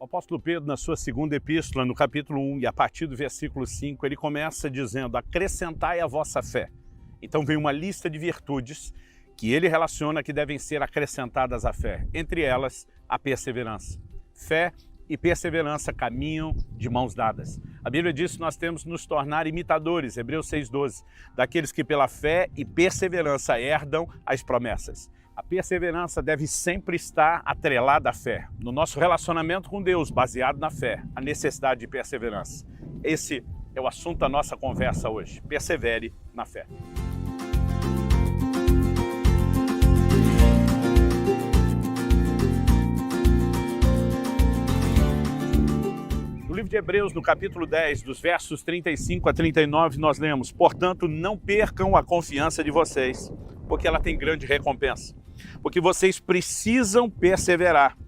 O apóstolo Pedro, na sua segunda epístola, no capítulo 1, e a partir do versículo 5, ele começa dizendo: acrescentai a vossa fé. Então vem uma lista de virtudes que ele relaciona que devem ser acrescentadas à fé. Entre elas, a perseverança. Fé e perseverança caminham de mãos dadas. A Bíblia diz que nós temos que nos tornar imitadores, Hebreus 6,12, daqueles que pela fé e perseverança herdam as promessas. A perseverança deve sempre estar atrelada à fé. No nosso relacionamento com Deus, baseado na fé, a necessidade de perseverança. Esse é o assunto da nossa conversa hoje. Persevere na fé. No livro de Hebreus, no capítulo 10, dos versos 35 a 39, nós lemos: portanto, não percam a confiança de vocês, porque ela tem grande recompensa. Porque vocês precisam perseverar,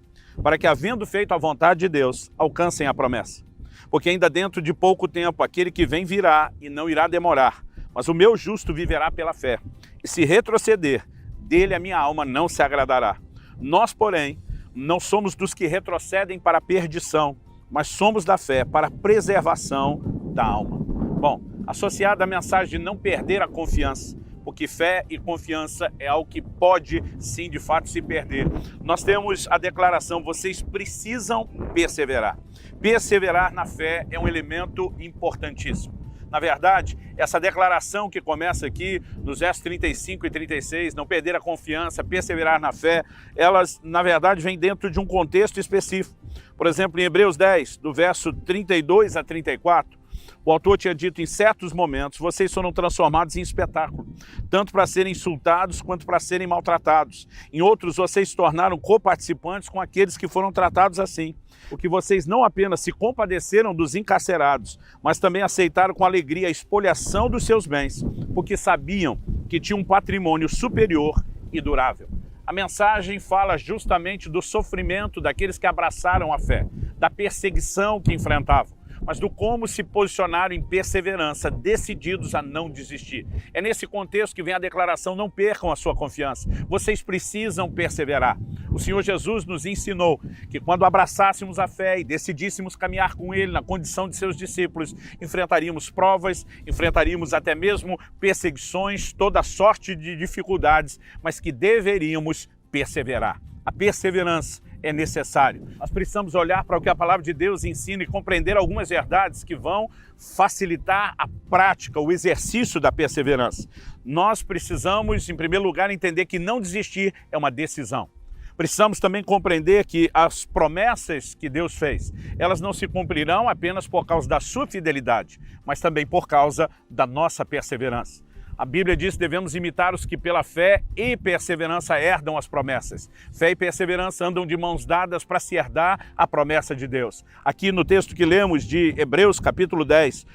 para que, havendo feito a vontade de Deus, alcancem a promessa. Porque ainda dentro de pouco tempo, aquele que vem virá e não irá demorar, mas o meu justo viverá pela fé. E se retroceder, dele a minha alma não se agradará. Nós, porém, não somos dos que retrocedem para a perdição, mas somos da fé para a preservação da alma. Bom, associada à mensagem de não perder a confiança, porque fé e confiança é algo que pode, sim, de fato, se perder. Nós temos a declaração: vocês precisam perseverar. Perseverar na fé é um elemento importantíssimo. Na verdade, essa declaração que começa aqui nos versos 35 e 36, não perder a confiança, perseverar na fé, elas, na verdade, vêm dentro de um contexto específico. Por exemplo, em Hebreus 10, do verso 32 a 34, o autor tinha dito: em certos momentos vocês foram transformados em espetáculo, tanto para serem insultados quanto para serem maltratados. Em outros, vocês se tornaram coparticipantes com aqueles que foram tratados assim. Porque vocês não apenas se compadeceram dos encarcerados, mas também aceitaram com alegria a expoliação dos seus bens, porque sabiam que tinham um patrimônio superior e durável. A mensagem fala justamente do sofrimento daqueles que abraçaram a fé, da perseguição que enfrentavam, mas do como se posicionaram em perseverança, decididos a não desistir. É nesse contexto que vem a declaração: não percam a sua confiança. Vocês precisam perseverar. O Senhor Jesus nos ensinou que quando abraçássemos a fé e decidíssemos caminhar com Ele na condição de seus discípulos, enfrentaríamos provas, enfrentaríamos até mesmo perseguições, toda sorte de dificuldades, mas que deveríamos perseverar. A perseverança é necessário. Nós precisamos olhar para o que a palavra de Deus ensina e compreender algumas verdades que vão facilitar a prática, o exercício da perseverança. Nós precisamos, em primeiro lugar, entender que não desistir é uma decisão. Precisamos também compreender que as promessas que Deus fez, elas não se cumprirão apenas por causa da sua fidelidade, mas também por causa da nossa perseverança. A Bíblia diz que devemos imitar os que pela fé e perseverança herdam as promessas. Fé e perseverança andam de mãos dadas para se herdar a promessa de Deus. Aqui no texto que lemos de Hebreus capítulo 10,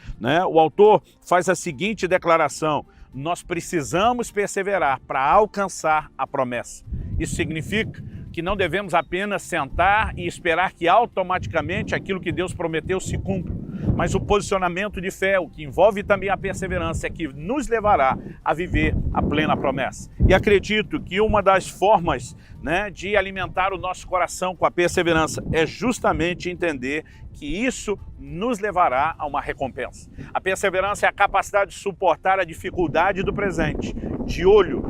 o autor faz a seguinte declaração: nós precisamos perseverar para alcançar a promessa. Isso significa que não devemos apenas sentar e esperar que automaticamente aquilo que Deus prometeu se cumpra. Mas o posicionamento de fé, o que envolve também a perseverança, é que nos levará a viver a plena promessa. E acredito que uma das formas de alimentar o nosso coração com a perseverança é justamente entender que isso nos levará a uma recompensa. A perseverança é a capacidade de suportar a dificuldade do presente, de olho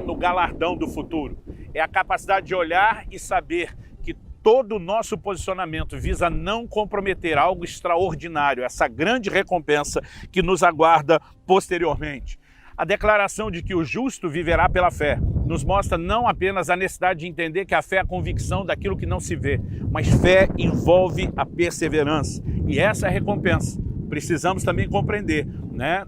no galardão do futuro. É a capacidade de olhar e saber que todo o nosso posicionamento visa não comprometer algo extraordinário, essa grande recompensa que nos aguarda posteriormente. A declaração de que o justo viverá pela fé nos mostra não apenas a necessidade de entender que a fé é a convicção daquilo que não se vê, mas fé envolve a perseverança. E essa é a recompensa. Precisamos também compreender,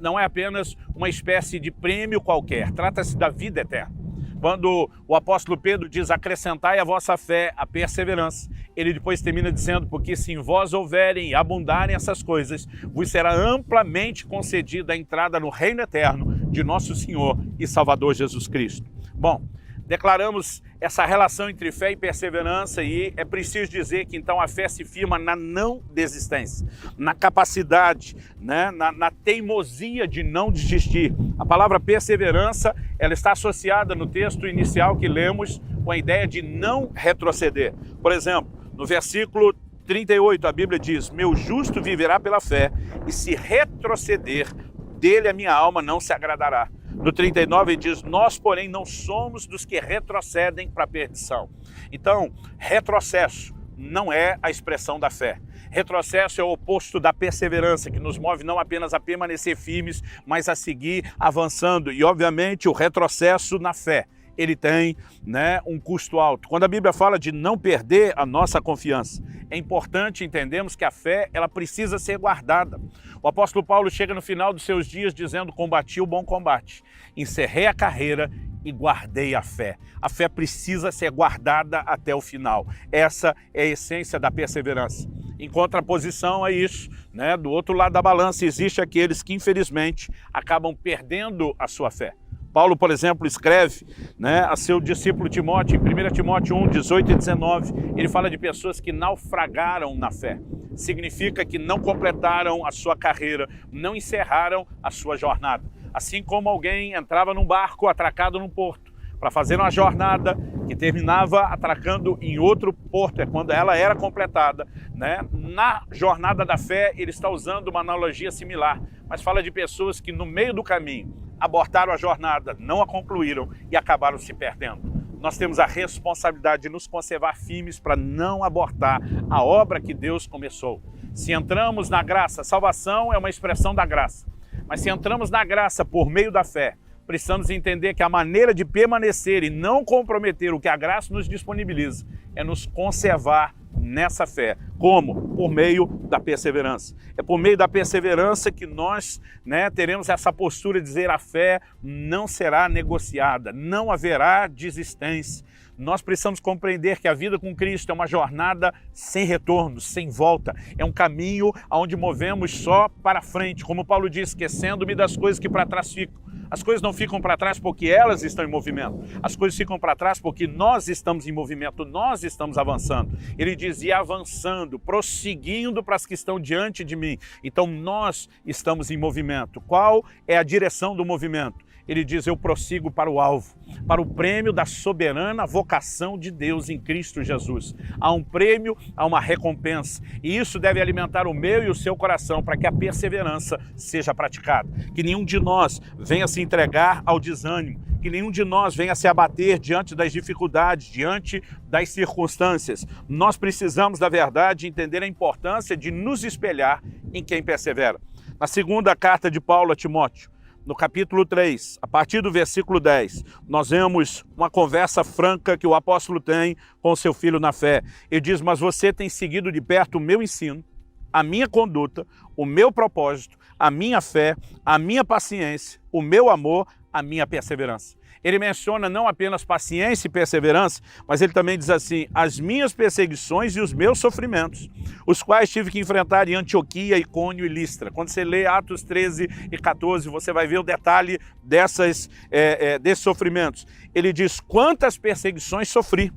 não é apenas uma espécie de prêmio qualquer, trata-se da vida eterna. Quando o apóstolo Pedro diz: acrescentai a vossa fé, a perseverança, ele depois termina dizendo: porque se em vós houverem e abundarem essas coisas, vos será amplamente concedida a entrada no reino eterno de nosso Senhor e Salvador Jesus Cristo. Bom, declaramos essa relação entre fé e perseverança e é preciso dizer que então a fé se firma na não desistência, na capacidade, na teimosia de não desistir. A palavra perseverança, ela está associada no texto inicial que lemos com a ideia de não retroceder. Por exemplo, no versículo 38, a Bíblia diz: meu justo viverá pela fé, e se retroceder, dele a minha alma não se agradará. No 39 ele diz: nós, porém, não somos dos que retrocedem para a perdição. Então, retrocesso não é a expressão da fé. Retrocesso é o oposto da perseverança, que nos move não apenas a permanecer firmes, mas a seguir avançando. E, obviamente, o retrocesso na fé, ele tem, um custo alto. Quando a Bíblia fala de não perder a nossa confiança, é importante entendermos que a fé, ela precisa ser guardada. O apóstolo Paulo chega no final dos seus dias dizendo: combati o bom combate, encerrei a carreira e guardei a fé. A fé precisa ser guardada até o final. Essa é a essência da perseverança. Em contraposição a isso, do outro lado da balança, existe aqueles que, infelizmente, acabam perdendo a sua fé. Paulo, por exemplo, escreve a seu discípulo Timóteo, em 1 Timóteo 1, 18 e 19, ele fala de pessoas que naufragaram na fé. Significa que não completaram a sua carreira, não encerraram a sua jornada. Assim como alguém entrava num barco atracado num porto para fazer uma jornada que terminava atracando em outro porto, é quando ela era completada. Na jornada da fé, ele está usando uma analogia similar, mas fala de pessoas que no meio do caminho abortaram a jornada, não a concluíram e acabaram se perdendo. Nós temos a responsabilidade de nos conservar firmes para não abortar a obra que Deus começou. Se entramos na graça, salvação é uma expressão da graça, mas se entramos na graça por meio da fé, precisamos entender que a maneira de permanecer e não comprometer o que a graça nos disponibiliza é nos conservar nessa fé. Como? Por meio da perseverança. É por meio da perseverança que nós teremos essa postura de dizer: a fé não será negociada, não haverá desistência. Nós precisamos compreender que a vida com Cristo é uma jornada sem retorno, sem volta. É um caminho onde movemos só para frente. Como Paulo diz: esquecendo-me das coisas que para trás ficam. As coisas não ficam para trás porque elas estão em movimento. As coisas ficam para trás porque nós estamos em movimento, nós estamos avançando. Ele dizia avançando, prosseguindo para as que estão diante de mim. Então nós estamos em movimento. Qual é a direção do movimento? Ele diz: eu prossigo para o alvo, para o prêmio da soberana vocação de Deus em Cristo Jesus. Há um prêmio, há uma recompensa. E isso deve alimentar o meu e o seu coração para que a perseverança seja praticada. Que nenhum de nós venha se entregar ao desânimo. Que nenhum de nós venha se abater diante das dificuldades, diante das circunstâncias. Nós precisamos, da verdade, entender a importância de nos espelhar em quem persevera. Na segunda carta de Paulo a Timóteo, no capítulo 3, a partir do versículo 10, nós vemos uma conversa franca que o apóstolo tem com seu filho na fé. Ele diz: mas você tem seguido de perto o meu ensino, a minha conduta, o meu propósito, a minha fé, a minha paciência, o meu amor, a minha perseverança. Ele menciona não apenas paciência e perseverança, mas ele também diz assim: as minhas perseguições e os meus sofrimentos, os quais tive que enfrentar em Antioquia, Icônio e Listra. Quando você lê Atos 13 e 14, você vai ver o detalhe desses sofrimentos. Ele diz: quantas perseguições sofri,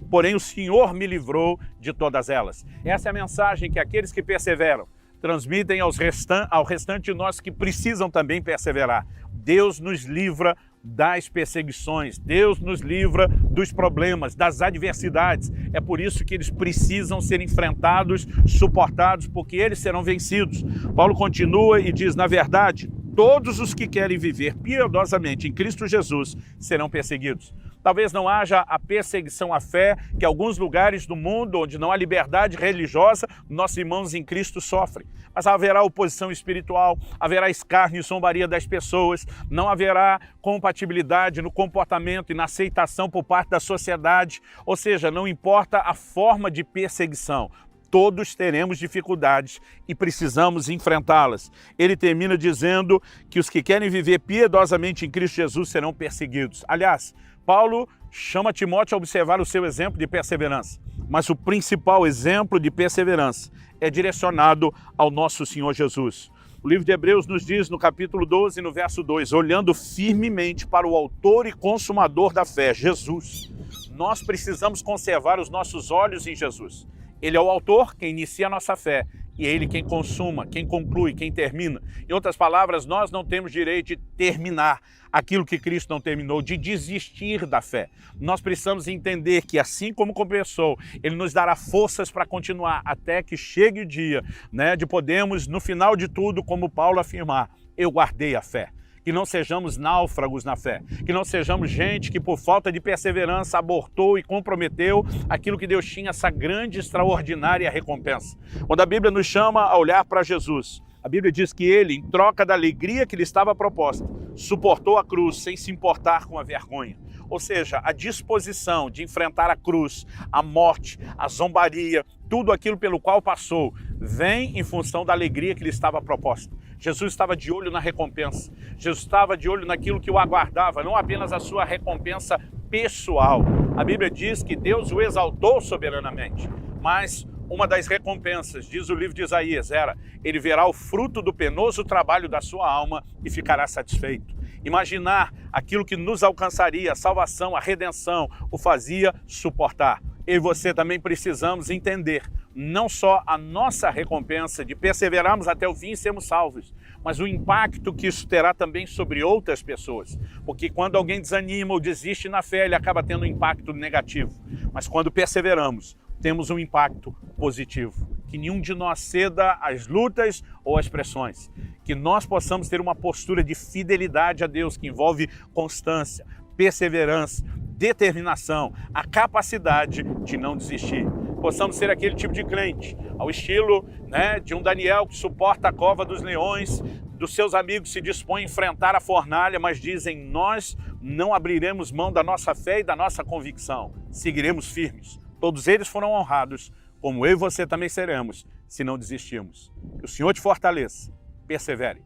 porém o Senhor me livrou de todas elas. Essa é a mensagem que aqueles que perseveram transmitem ao restante de nós que precisam também perseverar. Deus nos livra das perseguições, Deus nos livra dos problemas, das adversidades. É por isso que eles precisam ser enfrentados, suportados, porque eles serão vencidos. Paulo continua e diz: na verdade, todos os que querem viver piedosamente em Cristo Jesus serão perseguidos. Talvez não haja a perseguição à fé que alguns lugares do mundo onde não há liberdade religiosa, nossos irmãos em Cristo sofrem. Mas haverá oposição espiritual, haverá escárnio e zombaria das pessoas, não haverá compatibilidade no comportamento e na aceitação por parte da sociedade. Ou seja, não importa a forma de perseguição, todos teremos dificuldades e precisamos enfrentá-las. Ele termina dizendo que os que querem viver piedosamente em Cristo Jesus serão perseguidos. Aliás, Paulo chama Timóteo a observar o seu exemplo de perseverança, mas o principal exemplo de perseverança é direcionado ao nosso Senhor Jesus. O livro de Hebreus nos diz no capítulo 12, no verso 2, olhando firmemente para o autor e consumador da fé, Jesus. Nós precisamos conservar os nossos olhos em Jesus. Ele é o autor que inicia a nossa fé e é Ele quem consuma, quem conclui, quem termina. Em outras palavras, nós não temos direito de terminar aquilo que Cristo não terminou, de desistir da fé. Nós precisamos entender que assim como começou, Ele nos dará forças para continuar até que chegue o dia, né, de podermos, no final de tudo, como Paulo afirmar, eu guardei a fé. Que não sejamos náufragos na fé, que não sejamos gente que por falta de perseverança abortou e comprometeu aquilo que Deus tinha, essa grande, extraordinária recompensa. Quando a Bíblia nos chama a olhar para Jesus, a Bíblia diz que Ele, em troca da alegria que lhe estava proposta, suportou a cruz sem se importar com a vergonha. Ou seja, a disposição de enfrentar a cruz, a morte, a zombaria, tudo aquilo pelo qual passou, vem em função da alegria que lhe estava proposta. Jesus estava de olho na recompensa. Jesus estava de olho naquilo que o aguardava, não apenas a sua recompensa pessoal. A Bíblia diz que Deus o exaltou soberanamente, mas uma das recompensas, diz o livro de Isaías, ele verá o fruto do penoso trabalho da sua alma e ficará satisfeito. Imaginar aquilo que nos alcançaria, a salvação, a redenção, o fazia suportar. Eu e você também precisamos entender não só a nossa recompensa de perseverarmos até o fim e sermos salvos, mas o impacto que isso terá também sobre outras pessoas. Porque quando alguém desanima ou desiste na fé, ele acaba tendo um impacto negativo. Mas quando perseveramos, temos um impacto positivo. Que nenhum de nós ceda às lutas ou às pressões. Que nós possamos ter uma postura de fidelidade a Deus, que envolve constância, perseverança, determinação, a capacidade de não desistir. Possamos ser aquele tipo de crente, ao estilo, né, de um Daniel que suporta a cova dos leões, dos seus amigos se dispõem a enfrentar a fornalha, mas dizem, nós não abriremos mão da nossa fé e da nossa convicção, seguiremos firmes. Todos eles foram honrados, como eu e você também seremos, se não desistirmos. Que o Senhor te fortaleça, persevere.